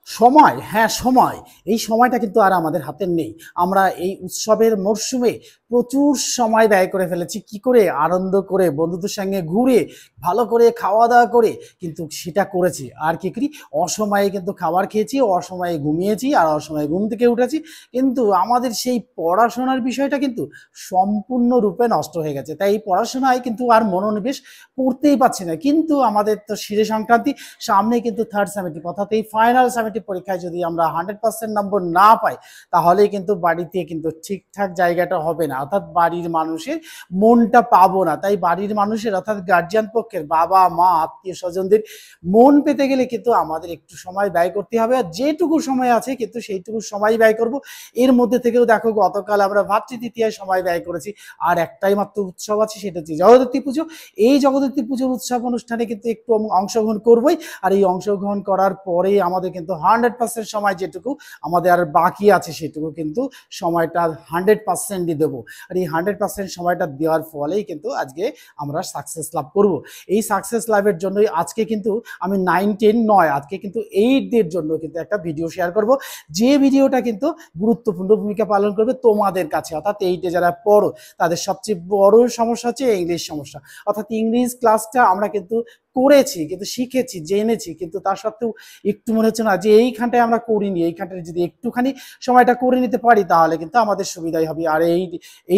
সময়, হ্যাঁ সময়। এই সময়টা কিন্তু আর আমাদের হাতে নেই। আমরা এই উৎসবের মরশুমে প্রচুর সময় ব্যয় করে ফেলেছি। কি করে? আনন্দ করে, বন্ধুদের সঙ্গে ঘুরে, ভালো করে খাওয়া-দাওয়া করে কিন্তু সেটা করেছি। আর কি করি? অসময়ে কিন্তু খাবার খেয়েছি, অসময়ে ঘুমিয়েছি আর অসময়ে ঘুম থেকে উঠেছি। কিন্তু আমাদের সেই পড়াশোনার বিষয়টা কিন্তু সম্পূর্ণরূপে নষ্ট হয়ে গেছে। তাই এই পড়াশোনায় কিন্তু আর মনোনিবেশ করতেই পারছি না। কিন্তু আমাদের তো শিরে সংক্রান্তি, সামনে কিন্তু থার্ড সেমেস্টিভ অর্থাৎ এই ফাইনাল সেমেস্টিভ পরীক্ষায় যদি আমরা 100% নম্বর না পাই, তাহলে কিন্তু বাড়িতে কিন্তু ঠিকঠাক জায়গাটা হবে না, অর্থাৎ বাড়ির মানুষের মনটা পাবো না। তাই বাড়ির মানুষের অর্থাৎ গার্জিয়ান পক্ষের বাবা মা আত্মীয় স্বজনদের মন পেতে গেলে কিন্তু আমাদের একটু সময় ব্যয় করতে হবে। আর যেটুকু সময় আছে কিন্তু সেইটুকু সময় ব্যয় করব। এর মধ্যে থেকেও দেখো গতকাল আমরা ভাতৃদ্বিতীয়ায় সময় ব্যয় করেছি। আর একটাই মাত্র উৎসব আছে, সেটা হচ্ছে জগদ্ধাত্রী পুজো। এই জগদ্ধাত্রী পুজোর উৎসব অনুষ্ঠানে কিন্তু একটু অংশগ্রহণ করবই। আর এই অংশগ্রহণ করার পরে আমাদের কিন্তু 100% সময় যেটুকু আমাদের আর বাকি আছে সেটুকু কিন্তু সময়টা 100%ই দেবো। আর এই 100% সময়টা দেওয়ার ফলেই কিন্তু আজকে আমরা সাকসেস লাভ করব। এই সাকসেস লাভের জন্যই আজকে কিন্তু আমি 9-10 নয়, আজকে কিন্তু 8 জন্য কিন্তু একটা ভিডিও শেয়ার করব, যে ভিডিওটা কিন্তু গুরুত্বপূর্ণ ভূমিকা পালন করবে তোমাদের কাছে। অর্থাৎ 8 যারা পড়ো তাদের সবচেয়ে বড় সমস্যা হচ্ছে ইংলিশ সমস্যা। অর্থাৎ ইংলিশ ক্লাসটা আমরা কিন্তু করেছি, কিন্তু শিখেছি, জেনেছি, কিন্তু তা সত্ত্বেও একটু মনে হচ্ছে না যে এইখানটায় আমরা করিনি, এইখানটায় যদি একটুখানি সময়টা করে নিতে পারি তাহলে কিন্তু আমাদের সুবিধাই হবে। আর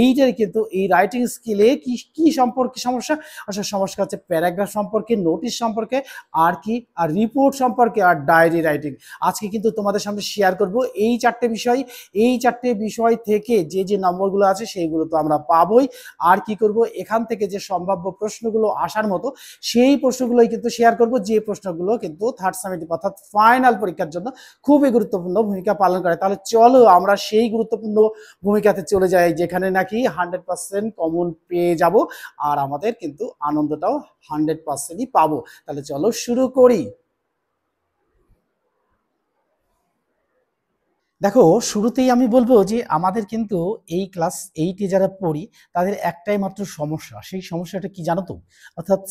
এইটাই কিন্তু এই রাইটিং স্কিলে কি কি সম্পর্কে সমস্যা? আসলে সমস্যা হচ্ছে প্যারাগ্রাফ সম্পর্কে, নোটিশ সম্পর্কে, আর কি আর রিপোর্ট সম্পর্কে, আর ডায়েরি রাইটিং। আজকে কিন্তু তোমাদের সামনে শেয়ার করব এই চারটে বিষয়। এই চারটে বিষয় থেকে যে যে নম্বরগুলো আছে সেইগুলো তো আমরা পাবোই। আর কি করব, এখান থেকে যে সম্ভাব্য প্রশ্নগুলো আসার মতো সেই প্রশ্নগুলোই কিন্তু শেয়ার করব, যে প্রশ্নগুলো কিন্তু থার্ড সেমেস্টিভ অর্থাৎ ফাইনাল পরীক্ষার জন্য খুবই গুরুত্বপূর্ণ ভূমিকা পালন করে। তাহলে চলো আমরা সেই গুরুত্বপূর্ণ ভূমিকাতে চলে যাই, যেখানে নাকি 100% কমন পেয়ে যাব আর আমাদের কিন্তু আনন্দটাও 100%ই পাবো। তাহলে চলো শুরু করি। দেখো, শুরুতেই আমি বলবো যে আমাদের কিন্তু এই ক্লাস 8-এ যারা পড়ি তাদের একটাই মাত্র সমস্যা। সেই সমস্যাটা কি জানো তো? অর্থাৎ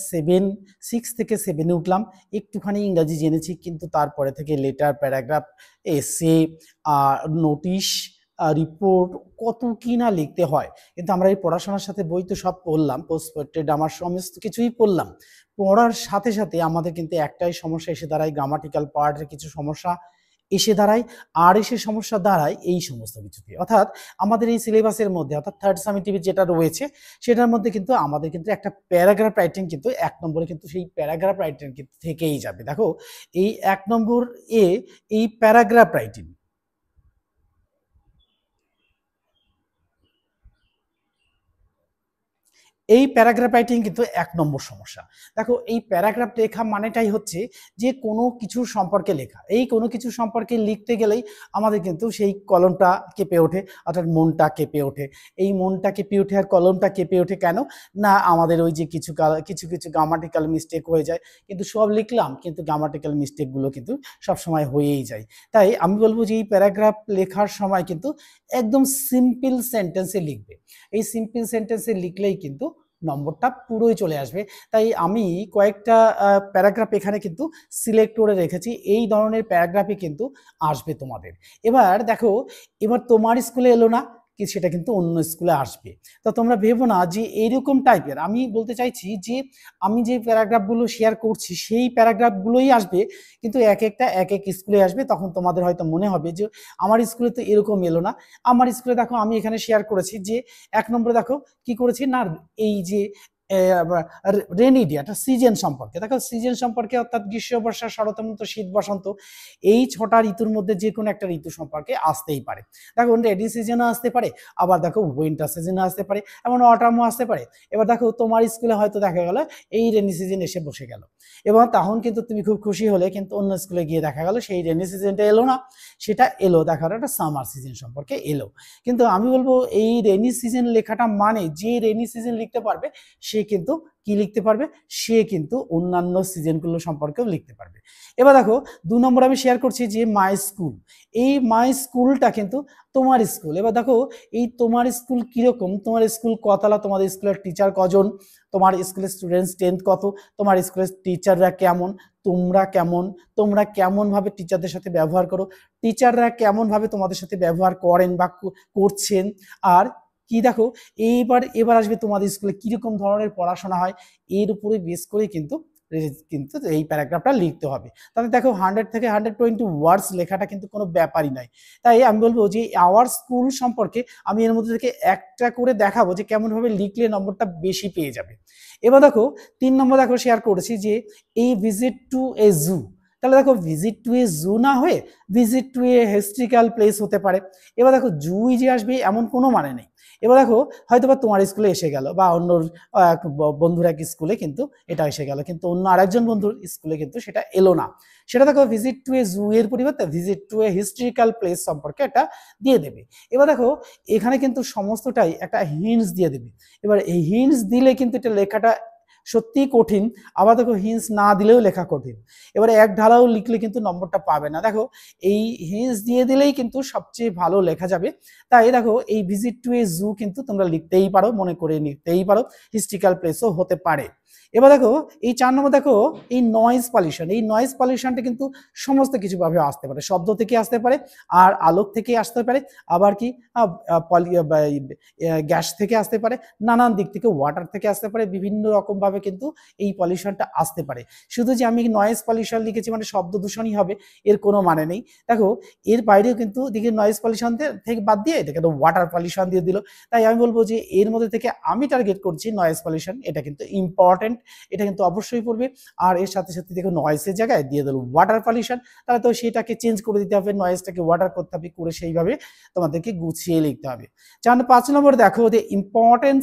6 থেকে 7-এ উঠলাম, একটুখানি ইংরাজি জেনেছি, কিন্তু তারপরে থেকে লেটার, প্যারাগ্রাফ, এসে, নোটিশ, রিপোর্ট, কত কি না লিখতে হয়। কিন্তু আমরা এই পড়াশোনার সাথে বই তো সব পড়লাম, পোস্টপেক্টেড আমার সমস্ত কিছুই পড়লাম। পড়ার সাথে সাথে আমাদের কিন্তু একটাই সমস্যা এসে দাঁড়ায়, গ্রামাটিক্যাল পার্টের কিছু সমস্যা এসে দাঁড়ায়। আর এসে সমস্যা দাঁড়ায় এই সমস্ত কিছুতে, অর্থাৎ আমাদের এই সিলেবাসের মধ্যে অর্থাৎ থার্ড সামেটিভ যেটা রয়েছে সেটার মধ্যে কিন্তু আমাদের কিন্তু একটা প্যারাগ্রাফ রাইটিং কিন্তু 1 নম্বরে কিন্তু সেই প্যারাগ্রাফ রাইটিং কিন্তু থেকেই যাবে। দেখো, এই 1 নম্বর এ এই প্যারাগ্রাফ রাইটিং, এই প্যারাগ্রাফ রাইটিং কিন্তু 1 নম্বর সমস্যা। দেখো, এই প্যারাগ্রাফ লেখা মানেটাই হচ্ছে যে কোনো কিছুর সম্পর্কে লেখা। এই কোনো কিছু সম্পর্কে লিখতে গেলেই আমাদের কিন্তু সেই কলমটা কেঁপে ওঠে, অর্থাৎ মনটা কেঁপে ওঠে। এই মনটা কেঁপে ওঠে আর কলমটা কেঁপে ওঠে কেন? না, আমাদের ওই যে কিছু কিছু কিছু গ্রামাটিক্যাল মিস্টেক হয়ে যায়, কিন্তু সব লিখলাম কিন্তু গ্রামাটিক্যাল মিস্টেকগুলো কিন্তু সবসময় হয়েই যায়। তাই আমি বলবো যে এই প্যারাগ্রাফ লেখার সময় কিন্তু একদম সিম্পল সেন্টেন্সে লিখবে। এই সিম্পল সেন্টেন্সে লিখলেই কিন্তু নম্বরটা পুরোই চলে আসবে। তাই আমি কয়েকটা প্যারাগ্রাফ এখানে কিন্তু সিলেক্ট করে রেখেছি, এই ধরনের প্যারাগ্রাফই কিন্তু আসবে তোমাদের। এবার দেখো, এবার তোমার স্কুলে এলো না কি, সেটা কিন্তু অন্য স্কুলে আসবে। তো তোমরা ভেবো না যে এইরকম টাইপের, আমি বলতে চাইছি যে আমি যে প্যারাগ্রাফগুলো শেয়ার করছি সেই প্যারাগ্রাফগুলোই আসবে, কিন্তু এক একটা এক এক স্কুলে আসবে। তখন তোমাদের হয়তো মনে হবে যে আমার স্কুলে তো এরকম এলো না। আমার স্কুলে দেখো, আমি এখানে শেয়ার করেছি যে 1 নম্বরে দেখো কি করেছি না, এই যে রেনি ডে একটা সিজন সম্পর্কে, দেখো সিজন সম্পর্কে অর্থাৎ গ্রীষ্ম, বর্ষা, শরৎ, হেমন্ত, শীত, বসন্ত, এই 6টা ঋতুর মধ্যে যে কোনো একটা ঋতু সম্পর্কে আসতেই পারে। দেখো, রেনি সিজনও আসতে পারে, আবার দেখো উইন্টার সিজনও আসতে পারে, এমন অটামও আসতে পারে। এবার দেখো তোমার স্কুলে হয়তো দেখা গেল এই রেনি সিজন এসে বসে গেল, এবং তখন কিন্তু তুমি খুব খুশি হলে, কিন্তু অন্য স্কুলে গিয়ে দেখা গেল সেই রেনি সিজনটা এলো না, সেটা এলো, দেখার একটা সামার সিজন সম্পর্কে এলো। কিন্তু আমি বলবো এই রেনি সিজন লেখাটা মানে যে রেনি সিজন লিখতে পারবে সে কিন্তু কি লিখতে পারবে, সে কিন্তু অন্যান্য সিজনগুলো সম্পর্কেও লিখতে পারবে। এবার দেখো, 2 নম্বর আমি শেয়ার করছি যে মাই স্কুল। এই মাই স্কুলটা কিন্তু তোমার স্কুল। এবার দেখো, এই তোমার স্কুল কিরকম, তোমার স্কুল কতলা, তোমাদের স্কুলের টিচার কজন, তোমার স্কুলের স্টুডেন্টস স্ট্রেংথ কত, তোমার স্কুলের টিচাররা কেমন, তোমরা কেমন, তোমরা কেমন ভাবে টিচারদের সাথে ব্যবহার করো, টিচাররা কেমন ভাবে তোমাদের সাথে ব্যবহার করেন বা করছেন। আর কি দেখো, এবার আসবে তোমাদের স্কুলে কিরকম ধরনের পড়াশোনা হয়, এর উপরে বেস করে কিন্তু এই প্যারাগ্রাফটা লিখতে হবে। তাহলে দেখো 100 থেকে 120 ওয়ার্ডস লেখাটা কিন্তু কোনো ব্যাপারই নয়। তাই আমি বলবো যে আওয়ার স্কুল সম্পর্কে আমি এর মধ্যে থেকে একটা করে দেখাবো যে কেমন ভাবে লিখলে নম্বরটা বেশি পেয়ে যাবে। এবার দেখো 3 নম্বর দেখো শেয়ার করেছি যে এই ভিজিট টু এ জু। তাহলে দেখো ভিজিট টু এ জু না হয়ে visit to A historical place হতে পারে। এবার দেখো জুই যে আসবে এমন কোনো মানে নেই। এবার দেখো হয়তো বা তোমার স্কুলে এসে গেল বা অন্য বন্ধুর এক স্কুলে কিন্তু এটা এসে গেল, কিন্তু অন্য আরেকজন বন্ধুর স্কুলে কিন্তু সেটা এলো না। সেটা দেখো ভিজিট টু এ জু এর পরিবর্তে visit to A historical place সম্পর্কে এটা দিয়ে দেবে। এবার দেখো এখানে কিন্তু সমস্তটাই একটা হিন্টস দিয়ে দেবে। এবার এই হিন্টস দিলে কিন্তু এটা লেখাটা সত্যি কঠিন, আবার দেখো হিন্টস না দিলেও লেখা কঠিন। এবারে এক ঢালাও লিখলে কিন্তু নম্বরটা পাবে না। দেখো এই হিন্টস দিয়ে দিলেই কিন্তু সবচেয়ে ভালো লেখা যাবে। তাই দেখো এই ভিজিট টু এ জু কিন্তু তোমরা লিখতেই পারো, মনে করে নিতেই পারো, হিস্ট্রিক্যাল প্লেসও হতে পারে। এবার দেখো এই 4 নম্বর দেখো এই নয়েজ পলিউশন। এই নয়েজ পলিউশনটা কিন্তু সমস্ত কিছু ভাবে আসতে পারে, শব্দ থেকে আসতে পারে, আর আলোক থেকে আসতে পারে, আবার কি গ্যাস থেকে আসতে পারে, নানান দিক থেকে, ওয়াটার থেকে আসতে পারে, বিভিন্ন রকম ভাবে কিন্তু এই পলিউশনটা আসতে পারে। শুধু যে আমি নয়েজ পলিউশন লিখেছি মানে শব্দ দূষণই হবে এর কোনো মানে নেই। দেখো এর বাইরেও কিন্তু দিকে নয়েজ পলিউশন থেকে বাদ দিয়ে এটা কিন্তু ওয়াটার পলিউশন দিয়ে দিল। তাই আমি বলবো যে এর মধ্যে থেকে আমি টার্গেট করছি নয়েজ পলিউশন, এটা কিন্তু ইম্পর্টেন্ট, এটা কিন্তু অবশ্যই পড়বে। আর এর সাথে সাথে দেখো নয়েজের জায়গায় দিয়ে দিল ওয়াটার পলিউশন, তাহলে তো সেটাকে চেঞ্জ করে দিতে হবে, নয়েজটাকে ওয়াটার করতে হবে, করে সেইভাবে তোমাদেরকে গুছিয়ে লিখতে হবে। 5 নম্বর দেখো যে importance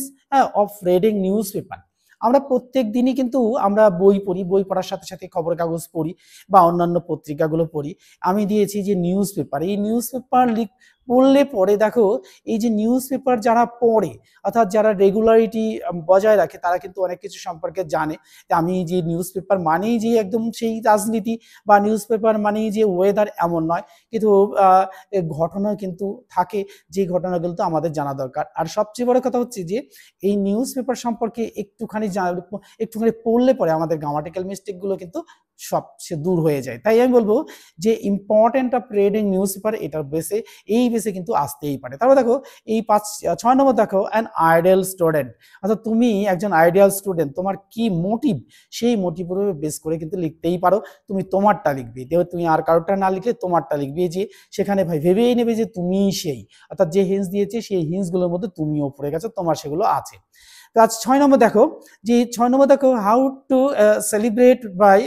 of reading news paper. আমরা প্রত্যেক দিনই কিন্তু আমরা বই পড়ি, বই পড়ার সাথে সাথে খবরের কাগজ পড়ি বা অন্যান্য পত্রিকাগুলো পড়ি। আমি দিয়েছি যে নিউজ পেপার, এই নিউজ পেপার পড়লে পরে দেখো এই যে নিউজ পেপার যারা পড়ে অর্থাৎ যারা রেগুলারিটি বজায় রাখে তারা কিন্তু অনেক কিছু সম্পর্কে জানে। আমি যে নিউজ পেপার মানেই যে একদম সেই রাজনীতি বা নিউজ পেপার মানেই যে ওয়েদার এমন নয়, কিন্তু ঘটনা কিন্তু থাকে, যে ঘটনাগুলো তো আমাদের জানা দরকার। আর সবচেয়ে বড় কথা হচ্ছে যে এই নিউজ পেপার সম্পর্কে একটুখানি পড়লে পরে আমাদের গ্রামাটিক্যাল মিস্টেক গুলো কিন্তু সবচেয়ে দূর হয়ে যায়। তাই আমি বলবো যে important of reading news paper এটার বেসে এই বেসে কিন্তু আসতেই পারে। তারপর দেখো এই 6 নম্বর দেখো অ্যান আইডিয়াল স্টুডেন্ট, অর্থাৎ তুমি একজন আইডিয়াল স্টুডেন্ট, তোমার কি মোটিভ সেই মোটিভের উপর বেস করে কিন্তু লিখতেই পারো। তুমি তোমারটা লিখবে, তুমি আর কারোরটা না লিখলে তোমারটা লিখবে, যে সেখানে ভাই ভেবেই নেবে যে তুমি সেই, অর্থাৎ যে হিন্টস দিয়েছে সেই হিন্টসগুলোর মধ্যে তুমিও পড়ে গেছো, তোমার সেগুলো আছে। তো আজ 6 নম্বর দেখো যে 6 নম্বর দেখো how to celebrate by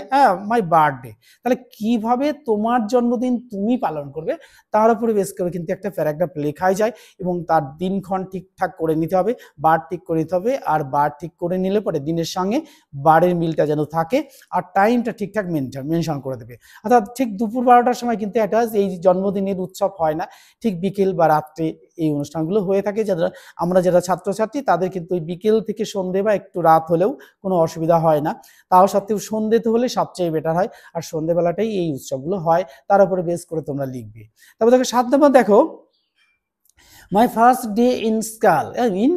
my birthday. তাহলে কিভাবে তোমার জন্মদিন তুমি পালন করবে তার উপরে বেস করে কিন্তু একটা প্যারাগ্রাফ লেখাই যায়, এবং তার দিনক্ষণ ঠিকঠাক করে নিতে হবে, বার ঠিক করে নিতে হবে। আর বার ঠিক করে নিলে পরে দিনের সঙ্গে বারের মিলটা যেন থাকে, আর টাইমটা ঠিকঠাক মেনশন করে দেবে। অর্থাৎ ঠিক দুপুর 12টার সময় কিন্তু একটা এই জন্মদিনের উৎসব হয় না, ঠিক বিকেল বা রাত্রে এই অনুষ্ঠানগুলো হয়ে থাকে। যারা ছাত্রছাত্রী তাদের কিন্তু ওই বিকেল থেকে সন্ধে বা একটু রাত হলেও কোনো অসুবিধা হয় না। তাও সত্ত্বেও সন্ধ্যেতে হলে সবচেয়ে বেটার হয়, আর সন্ধ্যেবেলাটাই এই উৎসবগুলো হয়, তার উপরে বেস করে তোমরা লিখবে। তারপর দেখো 7 নম্বর দেখো my first day in school, in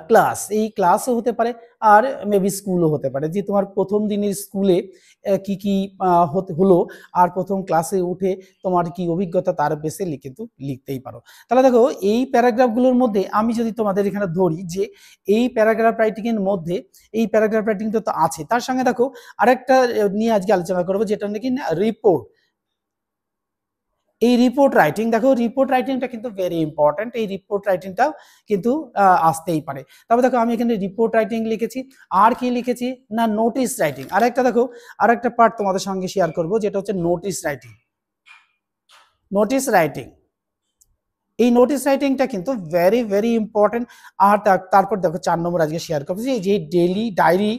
class. এই ক্লাসও হতে পারে আর মেবি স্কুলও হতে পারে, যে তোমার প্রথম দিনের স্কুলে কি কি হলো আর প্রথম ক্লাসে উঠে তোমার কি অভিজ্ঞতা তার বেসে কিন্তু লিখতেই পারো। তাহলে দেখো এই প্যারাগ্রাফগুলোর মধ্যে আমি যদি তোমাদের এখানে ধরি যে এই প্যারাগ্রাফ রাইটিং এর মধ্যে, এই প্যারাগ্রাফ রাইটিংটা তো আছে, তার সঙ্গে দেখো আরেকটা নিয়ে আজকে আলোচনা করবো, যেটা নাকি রিপোর্ট। এই রিপোর্ট রাইটিং, দেখো রিপোর্ট রাইটিংটা কিন্তু ভেরি ইম্পর্টেন্ট, এই রিপোর্ট রাইটিংটাও কিন্তু আসতেই পারে। তবে দেখো আমি এখানে রিপোর্ট রাইটিং লিখেছি, আর কি লিখেছি না নোটিস রাইটিং। আরেকটা দেখো আরেকটা পার্ট তোমাদের সঙ্গে শেয়ার করব, যেটা হচ্ছে নোটিস রাইটিং। নোটিস রাইটিং, এই নোটিস রাইটিংটা কিন্তু ভেরি ভেরি ইম্পর্টেন্ট। আর তারপর দেখো 4 নম্বর আজকে শেয়ার করবো যে ডেইলি ডায়েরি,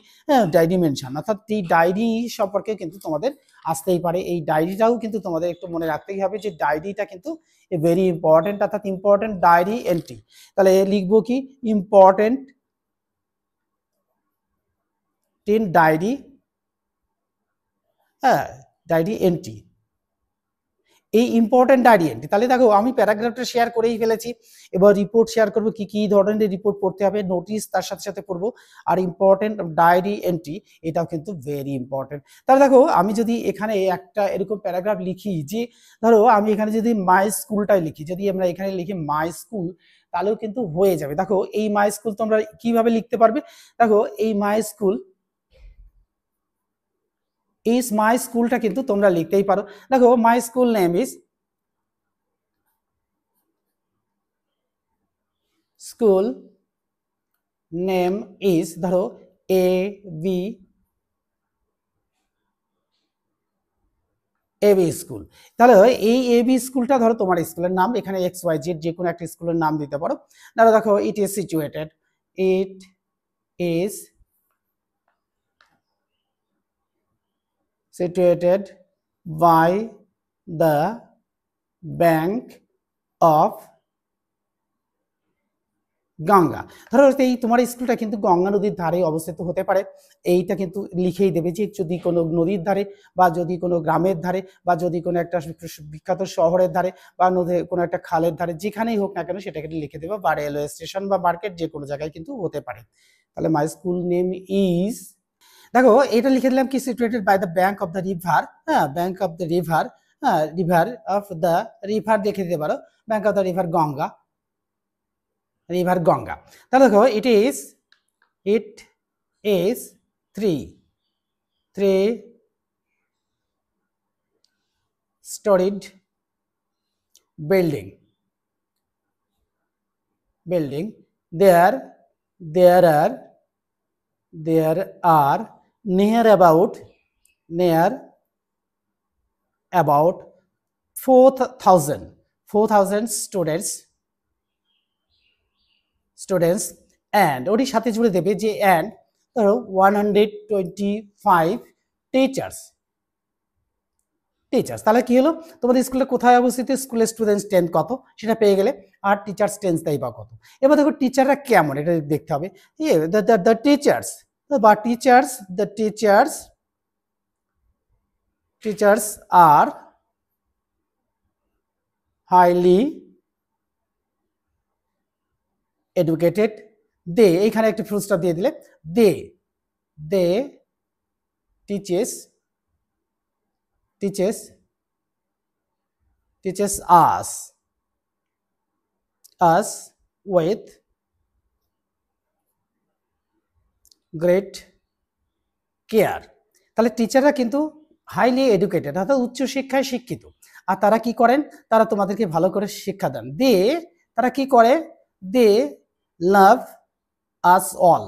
ডায়েরি মেনশন, অর্থাৎ এই ডায়েরি সম্পর্কে কিন্তু তোমাদের আসতেই পারে। এই ডায়েরিটাও কিন্তু তোমাদের একটু মনে রাখতেই হবে যে ডায়েরিটা কিন্তু ভেরি ইম্পর্টেন্ট, অর্থাৎ ইম্পর্টেন্ট ডায়েরি এন্ট্রি। তাহলে লিখবো কি ইম্পর্টেন্ট 10 ডায়েরি, ডায়েরি এন্ট্রি। এই ইম্পর্টেন্ট ডায়েরি এন্ট্রি। তাহলে দেখো আমি প্যারাগ্রাফটা শেয়ার করেই ফেলেছি, এবার রিপোর্ট শেয়ার করব, কি কি ধরনের রিপোর্ট পড়তে হবে, নোটিশ তার সাথে সাথে পড়বো, আর ইম্পর্টেন্ট ডায়েরি এন্ট্রি, এটাও কিন্তু ভেরি ইম্পর্টেন্ট। তাহলে দেখো আমি যদি এখানে একটা এরকম প্যারাগ্রাফ লিখি, যে ধরো আমি এখানে যদি মাই স্কুলটাই লিখি, যদি আমরা এখানে লিখি মাই স্কুল, তাহলেও কিন্তু হয়ে যাবে। দেখো এই মাই স্কুল তোমরা কিভাবে লিখতে পারবে, দেখো এই মাই স্কুল, ইজ মাই স্কুলটা কিন্তু তোমরা লিখতেই পারো। দেখো my school name is, school name is ধরো এ বি, এবি স্কুল। তাহলে এই এবি স্কুলটা ধরো তোমার স্কুলের নাম, এখানে এক্স ওয়াই জেড যে কোনো একটা স্কুলের নাম দিতে পারো। ধরো দেখো it is situated, it is situated by the bank of Ganga. ধরো এই তোমার স্কুলটা কিন্তু গঙ্গা নদীর ধারে অবস্থিত হতে পারে, এইটা কিন্তু লিখেই দেবে যে যদি কোনো নদীর ধারে, বা যদি কোনো গ্রামের ধারে, বা যদি কোনো একটা বিখ্যাত শহরের ধারে, বা নদী কোনো একটা খালের ধারে, যেখানেই হোক না কেন সেটাকে লিখে দেবে, বা রেলওয়ে স্টেশন বা মার্কেট যে কোনো জায়গায় কিন্তু হতে পারে। তাহলে মাই স্কুল নেম ইজ, দেখো এটা লিখে দিলাম কি, situated by the bank of the river, হ্যাঁ ব্যাংক অফ দ্য রিভার, হ্যাঁ রিভার অফ দ্য রিভার দেখে দিতে পারো, bank of the river Ganga, river Ganga. তাহলে দেখো it is three storied building, there are near about 4,000 students and ওর সাথে জুড়ে দেবে যে and ধরো 125 teachers। তাহলে কি হলো, তোমাদের স্কুলে কোথায় অবস্থিত, স্কুলের স্টুডেন্টস টেন্থ কত সেটা পেয়ে গেলে, আর টিচার্স টেন্থ তাই বা কত। এবার দেখো টিচাররা কেমন এটা দেখতে হবে, দ্য টিচার্স বা টিচার্স আর হাইলি এডুকেটেড, দে এইখানে একটা ফুল স্টপ দিয়ে দিলে, দে teaches us with great care। তাহলে টিচাররা কিন্তু হাইলি এডুকেটেড অর্থাৎ উচ্চ শিক্ষায় শিক্ষিত, আর তারা কি করেন, তারা তোমাদেরকে ভালো করে শিক্ষা দেন। তারা কি করে, দে লাভ আস অল,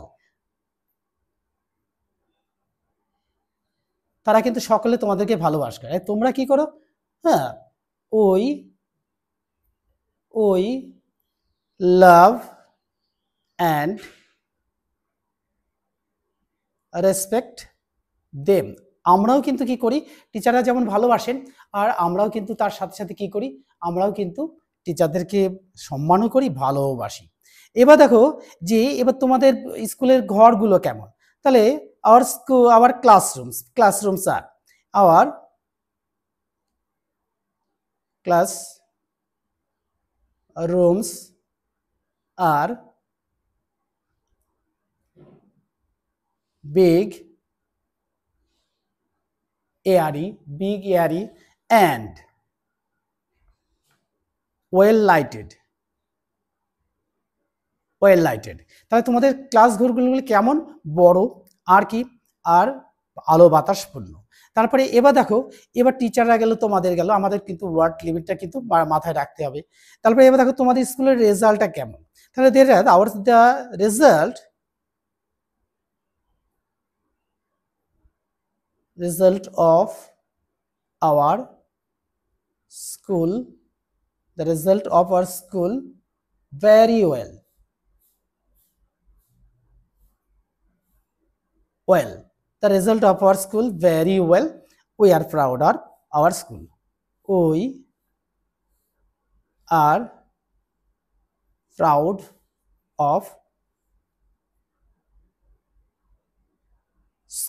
তারা কিন্তু সকলে তোমাদেরকে ভালোবাসে। তোমরা কি করো, হ্যাঁ ওই লাভ অ্যান্ড রেসপেক্ট দেম, আমরাও কিন্তু কি করি, টিচাররা যেমন ভালোবাসেন, আর আমরাও কিন্তু তার সাথে সাথে কি করি, আমরাও কিন্তু টিচারদেরকে সম্মানও করি, ভালোবাসি। এবার দেখো যে এবার তোমাদের স্কুলের ঘরগুলো কেমন, তাহলে our classrooms are our classrooms are big, airy and well lighted। তাহলে তোমাদের ক্লাস ঘরগুলো কেমন, বড়, আর কি, আর আলো বাতাসপূর্ণ। তারপরে এবার দেখো, এবার টিচাররা গেল, তোমাদের গেল, আমাদের কিন্তু ওয়ার্ড লিমিটটা কিন্তু মাথায় রাখতে হবে। তারপরে এবার দেখো তোমাদের স্কুলের রেজাল্টটা কেমন, তাহলে our the result of our school, very well, the result of our school very well, we are proud of our school, we are proud of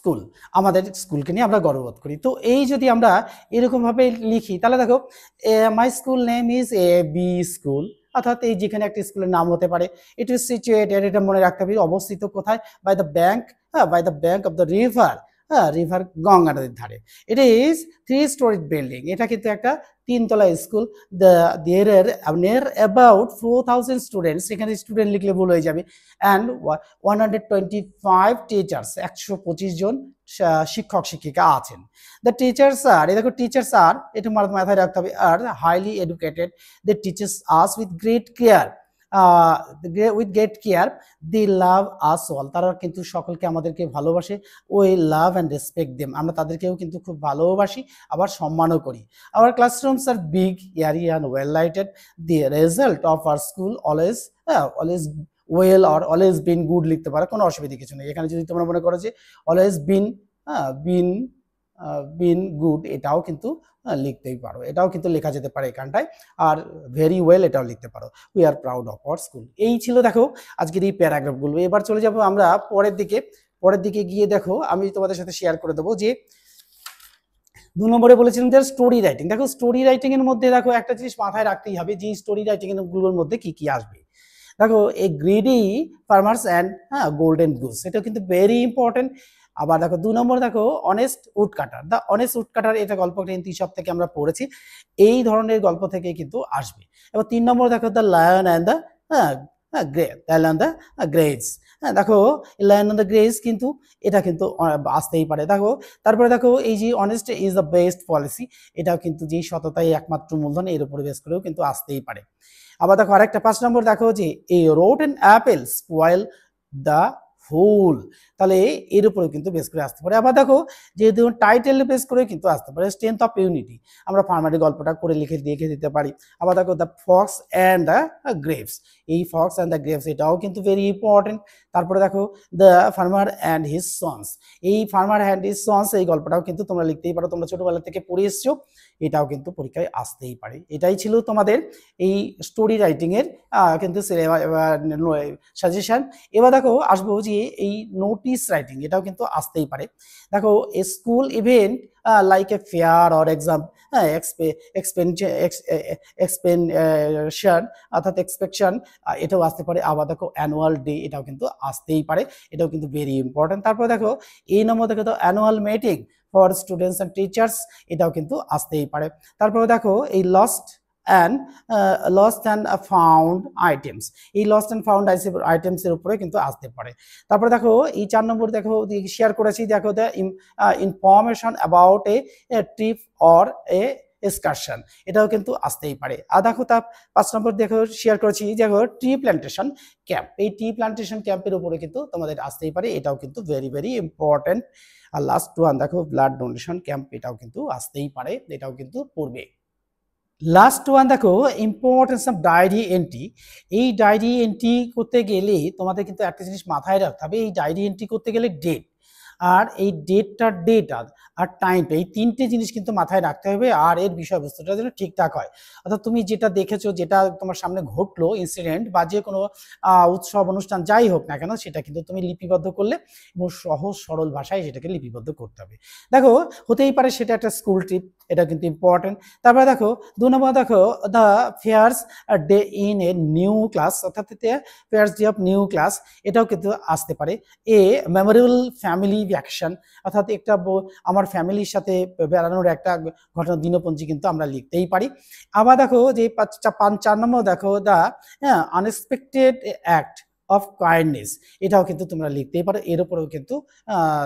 school, আমাদের স্কুলকে নিয়ে আমরা গর্ববোধ করি। তো এই যদি আমরা এরকমভাবে লিখি তাহলে দেখো my school name is A B school, অর্থাৎ এই যেখানে একটা স্কুলের নাম হতে পারে। ইট ইজ সিচুয়েটেড, এটা মনে রাখতে হবে, অবস্থিত কোথায়, by the bank, by the bank of the river, river Ganga নদীর ধারে। ইট ইজ 3-storied বিল্ডিং, এটা কিন্তু একটা 3 তলা স্কুল। দেয়ার নিয়ার অ্যাবাউট 4000 স্টুডেন্টস, এখানে স্টুডেন্ট লিখলে ভুল হয়ে যাবে, অ্যান্ড 125 টিচার্স, 125 জন শিক্ষক শিক্ষিকা আছেন। দ্য টিচার্স আর, এই দেখো টিচার্স আর, এটা মাথায় রাখতে হবে, are highly educated, they teachers us with great care, with great care, they love us all, তারা কিন্তু সকলকে আমাদেরকে ভালোবাসে। ওই লাভ অ্যান্ড রেসপেক্ট দেম, আমরা তাদেরকেও কিন্তু খুব ভালোবাসি, আবার সম্মানও করি। Our classrooms are big, airy and well lighted, the result of our school always always well or always been good লিখতে পারো, কোনো অসুবিধা কিছু নেই। এখানে যদি তোমরা মনে করো যে always been bin been good, এটাও কিন্তু লিখতেই পারো, এটাও কিন্তু লেখা যেতে পারে এখানটায়। আর ভেরি ওয়েল এটাও লিখতে পারো, we are proud of our school. এই ছিল দেখো আজকের এই প্যারাগ্রাফগুলো। এবার চলে যাবো আমরা পরের দিকে। পরের দিকে গিয়ে দেখো আমি তোমাদের সাথে শেয়ার করে দেবো যে 2 নম্বরে বলেছিলাম যে স্টোরি রাইটিং। দেখো স্টোরি রাইটিং এর মধ্যে দেখো একটা জিনিস মাথায় রাখতেই হবে যে স্টোরি রাইটিং এর গুলোর মধ্যে কি কি আসবে। দেখো এই greedy farmers and golden goose, এটা কিন্তু ভেরি ইম্পর্টেন্ট। আবার দেখো 2 নম্বর দেখো honest woodcutter, the honest woodcutter, এটা গল্পটা কিন্তু সব থেকে আমরা পড়েছি, এই ধরনের গল্প থেকে কিন্তু আসবে। এবার 3 নম্বর দেখো the lion and the greats. হ্যাঁ দেখো লায়ন অ্যান্ড দ্য গ্রেটস কিন্তু এটা কিন্তু আসতেই পারে। দেখো তারপরে দেখো এই যে honest is the best policy, এটাও কিন্তু যে সততাই একমাত্র মূলধন, এর উপরে বেস করেও কিন্তু আসতেই পারে। আবার দেখো আরেকটা 5 নম্বর দেখো যে a rotten apple spoil the whole, তাহলে এর উপরে কিন্তু বেস করে আসতে পারে। আবার দেখো যেহেতু টাইটেল বেস করে কিন্তু আসতে পারে, স্ট্রেংথ অফ ইউনিটি, আমরা ফার্মারি গল্পটা করে লিখে দিতে পারি। আবার দেখো the Fox and the grapes, এই ফক্স অ্যান্ড দ্য গ্রেপস এটাও কিন্তু ভেরি ইম্পর্টেন্ট। তারপরে দেখো the farmer and his sons, এই ফার্মার অ্যান্ড হিজ সন্স এই গল্পটাও কিন্তু তোমরা লিখতেই পারো, তোমরা ছোটবেলা থেকে পড়ে এসছো, এটাও কিন্তু পরীক্ষায় আসতেই পারে। এটাই ছিল তোমাদের এই স্টোরি রাইটিং এর কিন্তু সাজেশন। এবার দেখো আসবো যে এই নোটিস রাইটিং, এটাও কিন্তু আসতেই পারে। দেখো school event like a fair or exam, expansion অর্থাৎ এক্সপেকশন, এটাও আসতে পারে। আবার দেখো অ্যানুয়াল ডে, এটাও কিন্তু আসতেই পারে, এটাও কিন্তু ভেরি ইম্পর্টেন্ট। তারপর দেখো এই নম্বর দেখো তো annual meeting for students and teachers, এটাও কিন্তু আসতেই পারে। তারপরে দেখো এই লস্ট অ্যান্ড ফাউন্ড আইটেমস, এই লস্ট অ্যান্ড ফাউন্ড আইটেমস এর উপরে কিন্তু আসতে পারে। তারপরে দেখো এই 4 নম্বর দেখো শেয়ার করেছি, দেখো the information about a trip or a excursion, এটাও কিন্তু আসতেই পারে। আর দেখো তার 5 নম্বর দেখো শেয়ার করেছি, দেখো ট্রি প্ল্যান্টেশন ক্যাম্প, এই ট্রি প্ল্যান্টেশন ক্যাম্পের উপরে কিন্তু তোমাদের আসতেই পারে, এটাও কিন্তু ভেরি ভেরি ইম্পর্টেন্ট। আর লাস্ট ওয়ান দেখো ব্লাড ডোনেশন ক্যাম্প, এটাও কিন্তু আসতেই পারে, এটাও কিন্তু পড়বে। লাস্ট ওয়ান দেখো ইম্পর্টেন্স অফ ডায়েরি এন্ট্রি, এই ডায়েরি এন্ট্রি করতে গেলে তোমাদের কিন্তু একটা জিনিস মাথায় রাখতে হবে, এই ডায়েরি এন্ট্রি করতে গেলে ডেট, আর এই ডেট আর টাইমটা, এই 3টে জিনিস কিন্তু মাথায় রাখতে হবে, আর এর বিষয়বস্তুটা যেন ঠিকঠাক হয়। অর্থাৎ তুমি যেটা দেখেছো, যেটা তোমার সামনে ঘটলো ইনসিডেন্ট বা যে কোনো উৎসব অনুষ্ঠান যাই হোক না কেন, সেটা কিন্তু তুমি লিপিবদ্ধ করলে এবং সহজ সরল ভাষায় সেটাকে লিপিবদ্ধ করতে হবে। দেখো হতেই পারে সেটা একটা স্কুল ট্রিপ, এটা কিন্তু ইম্পর্টেন্ট। তারপরে দেখো 2 নম্বর দেখো the first day in a new class, অর্থাৎ first day of new class, এটাও কিন্তু আসতে পারে। এ মেমোরেবল ফ্যামিলি অ্যাকশন, অর্থাৎ একটা আমার ফ্যামিলির সাথে বেড়ানোর একটা ঘটনা দিনপঞ্জি কিন্তু আমরা লিখতেই পারি। আবার দেখো যে 4 নম্বর দেখো the unexpected act of kindness, এটাও কিন্তু তোমরা লিখতেই পারো, এর উপরেও কিন্তু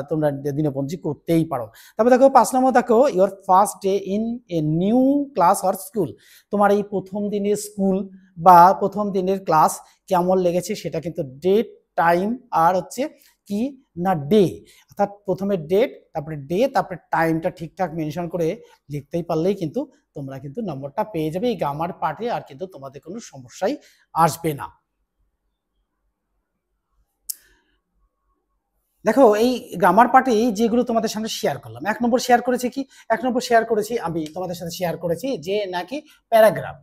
তোমরা দিনপঞ্জি করতেই পারো। তারপর দেখো 5 নম্বর দেখো your first day in a new class or school, তোমার এই প্রথম দিনের স্কুল বা প্রথম দিনের ক্লাস কেমন লেগেছে, সেটা কিন্তু ডেট, টাইম আর হচ্ছে কি না ডে, অর্থাৎ প্রথমে ডেট, তারপরে ডে, তারপরে টাইমটা ঠিকঠাক মেনশন করে লিখতেই পারলেই কিন্তু তোমরা কিন্তু নম্বরটা পেয়ে যাবে এই গ্রামার পার্টে, আর কিন্তু তোমাদের কোনো সমস্যাই আসবে না। দেখো এই গ্রামার পার্টে যেগুলো তোমাদের সামনে শেয়ার করলাম, 1 নম্বর শেয়ার করেছি কি, 1 নম্বর শেয়ার করেছি আমি তোমাদের সাথে শেয়ার করেছি যে নাকি প্যারাগ্রাফ,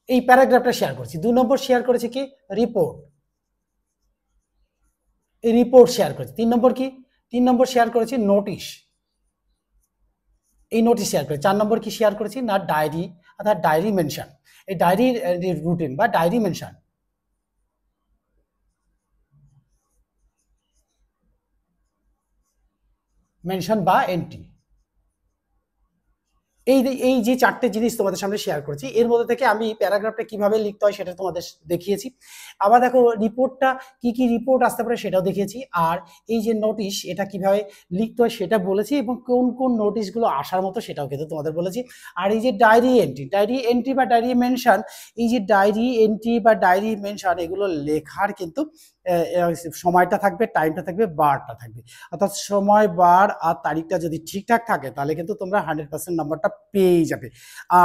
এই প্যারাগ্রাফটা শেয়ার করেছি। 2 নম্বর শেয়ার করেছি কি রিপোর্ট, এই রিপোর্ট শেয়ার করেছি। 3 নম্বর কি? 3 নম্বর শেয়ার করেছি নোটিশ, এই নোটিশ শেয়ার করেছি। 4 নম্বর কি শেয়ার করেছি না ডায়েরি, অর্থাৎ ডায়েরি মেনশন, এই ডায়েরির রুটিন বা ডায়েরি মেনশন, মেনশন বা এন্ট্রি। এই যে 4টে জিনিস তোমাদের সামনে শেয়ার করেছি, এর মধ্যে থেকে আমি প্যারাগ্রাফটা কিভাবে লিখতে হয় সেটা তোমাদের দেখিয়েছি। আবার দেখো রিপোর্টটা কি কি রিপোর্ট আসতে পারে সেটাও দেখিয়েছি। আর এই যে নোটিশ এটা কিভাবে লিখতে হয় সেটা বলেছি, এবং কোন কোন নোটিশগুলো আসার মতো সেটাও কিন্তু তোমাদের বলেছি। আর এই যে ডায়েরি এন্ট্রি বা ডায়েরি মেনশন, এই যে ডায়েরি এন্ট্রি বা ডায়েরি মেনশন এগুলো লেখার কিন্তু সময়টা থাকবে, টাইমটা থাকবে, বারটা থাকবে। অর্থাৎ সময়, বার আর তারিখটা যদি ঠিকঠাক থাকে তাহলে কিন্তু তোমরা 100% নাম্বারটা পেয়ে যাবে।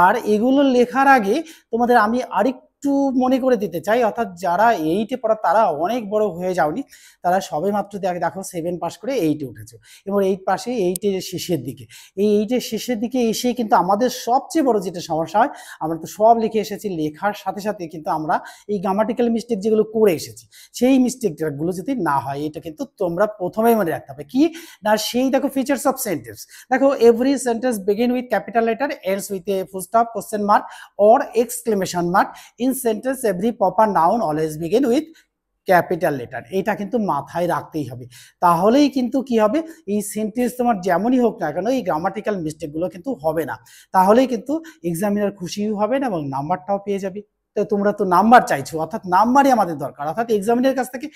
আর এগুলো লেখার আগে তোমাদের আমি আরেকটু মনে করে দিতে চাই, অর্থাৎ যারা 8-এ পড়া তারা অনেক বড় হয়ে যাওনি, তারা সবে মাত্র দেখো 7 পাস করে 8-এ উঠেছো, এবং 8 পাশে 8-এর শেষের দিকে, এই 8-এর শেষের দিকে এসে কিন্তু আমাদের সবচেয়ে বড় যেটা সমস্যা হয়, আমরা তো সব লিখে এসেছি, লেখার সাথে সাথে কিন্তু আমরা এই গ্রামাটিক্যাল মিস্টেক যেগুলো করে এসেছি সেই মিস্টেকগুলো যদি না হয়, এটা কিন্তু তোমরা প্রথমেই মনে রাখতে হবে কি না, সেই দেখো ফিচার্স অফ সেন্টেন্স। দেখো every sentence begin with capital letter, ends with a full stop, question mark or exclamation mark. In sentence every proper noun always begin with capital letter. এটা কিন্তু মাথায় রাখতেই হবে, তাহলেই কিন্তু কি হবে, এই সেন্টেন্স তোমার যেমনই হোক না কেন এই গ্রামাটিক্যাল মিস্টেকগুলো কিন্তু হবে না, তাহলেই কিন্তু এক্সামিনার খুশিও হবে না এবং নাম্বারটাও পেয়ে যাবে। তো তোমরা তো নাম্বার চাইছো, অর্থাৎ নাম্বারই আমাদের দরকার, অর্থাৎ এক্সামিনের কাছ থেকে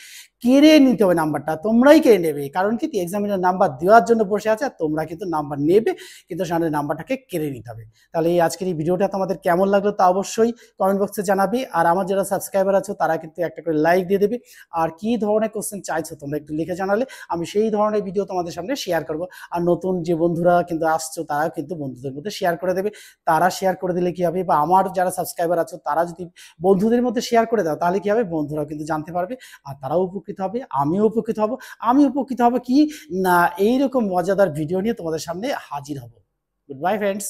কেড়ে নিতে হবে নাম্বারটা, তোমরাই কেড়ে নেবে, কারণ কি এক্সামিনার নাম্বার দেওয়ার জন্য বসে আছে, আর তোমরা কিন্তু নাম্বার নেবে, কিন্তু সামনে নাম্বারটাকে কেড়ে নিতে হবে। তাহলে এই আজকের এই ভিডিওটা তোমাদের কেমন লাগলো তা অবশ্যই কমেন্ট বক্সে জানাবে। আর আমার যারা সাবস্ক্রাইবার আছো তারা কিন্তু একটা করে লাইক দিয়ে দেবে। আর কি ধরনের কোশ্চেন চাইছো তোমরা একটু লিখে জানালে আমি সেই ধরনের ভিডিও তোমাদের সামনে শেয়ার করব। আর নতুন যে বন্ধুরা কিন্তু আসছো তারাও কিন্তু বন্ধুদের মধ্যে শেয়ার করে দেবে। তারা শেয়ার করে দিলে কি হবে, বা আমার যারা সাবস্ক্রাইবার আছো তারা যদি বন্ধুদের মধ্যে শেয়ার করে দাও তাহলে কি হবে, বন্ধুরাও কিন্তু জানতে পারবে, আর তারাও উপকৃত হবে, আমিও উপকৃত হব। আমি উপকৃত হব কি না, এইরকম মজাদার ভিডিও নিয়ে তোমাদের সামনে হাজির হব। Good bye friends.